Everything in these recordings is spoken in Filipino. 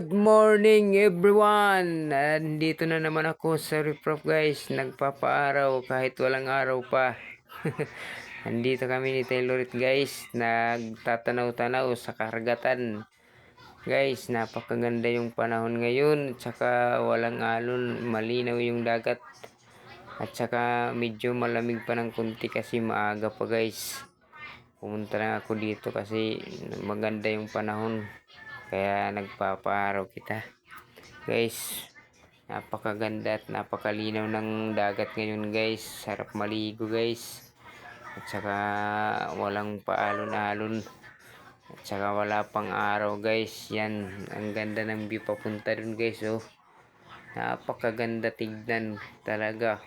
Good morning everyone! Nandito na naman ako sa Riprof guys. Nagpapaaraw kahit walang araw pa. Nandito kami ni Taylorit guys. Nagtatanaw-tanaw sa karagatan. Guys, napakaganda yung panahon ngayon. At saka walang alon. Malinaw yung dagat. At saka medyo malamig pa ng kunti kasi maaga pa guys. Pumunta lang ako dito kasi maganda yung panahon. Kaya nagpapaaraw kita. Guys, napakaganda at napakalinaw ng dagat ngayon guys. Sarap maligo guys. At saka walang paalon-alon. At saka wala pang araw guys. Yan, ang ganda ng view papunta dun guys. Oh, napakaganda tignan talaga.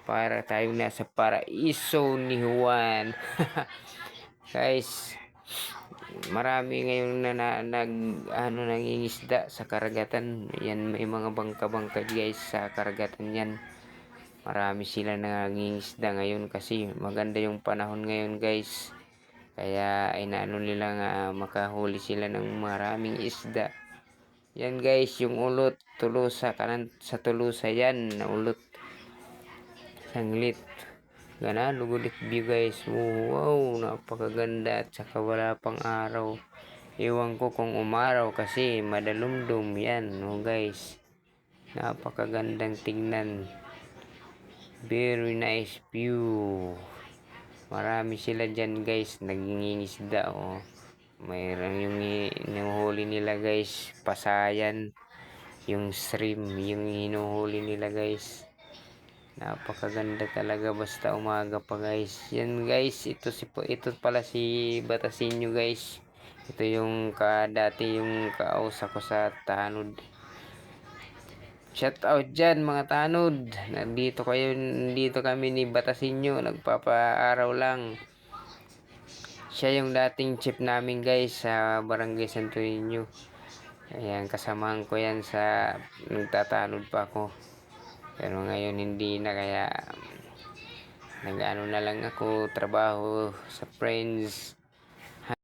Para tayong nasa paraiso ni Juan. Guys, marami ngayon na nangingisda sa karagatan. Yan, may mga bangka-bangka guys sa karagatan yan. Marami sila nangingisda ngayon kasi maganda yung panahon ngayon guys. Kaya inaano nila nga makahuli sila ng maraming isda. Yan guys, yung ulot, tulusa, kanan sa tulusa yan, ulot. Sanglit. Gana, lugulit view guys. Wow, napakaganda at saka wala pang araw. Ewan ko kung umaraw kasi madalumdum yan. No guys, napakagandang tingnan. Very nice view. Marami sila dyan guys, nagingisda. Oh, mayroon yung hinuhuli nila guys, pasayan. Yung shrimp, yung hinuhuli nila guys. Napakaganda talaga basta umaga pa guys. Yan guys, ito pala si Batasinyo guys. Ito yung dati yung kausap ko sa Tanod. Shout out dyan mga Tanod. Nandito kami ni Batasinyo, nagpapaaraw lang. Siya yung dating chief namin guys sa Barangay Santo Niño. Ayan, kasamahan ko yan sa nagtatanod pa ako. Pero ngayon hindi na, kaya nag-ano na lang ako, trabaho sa friends.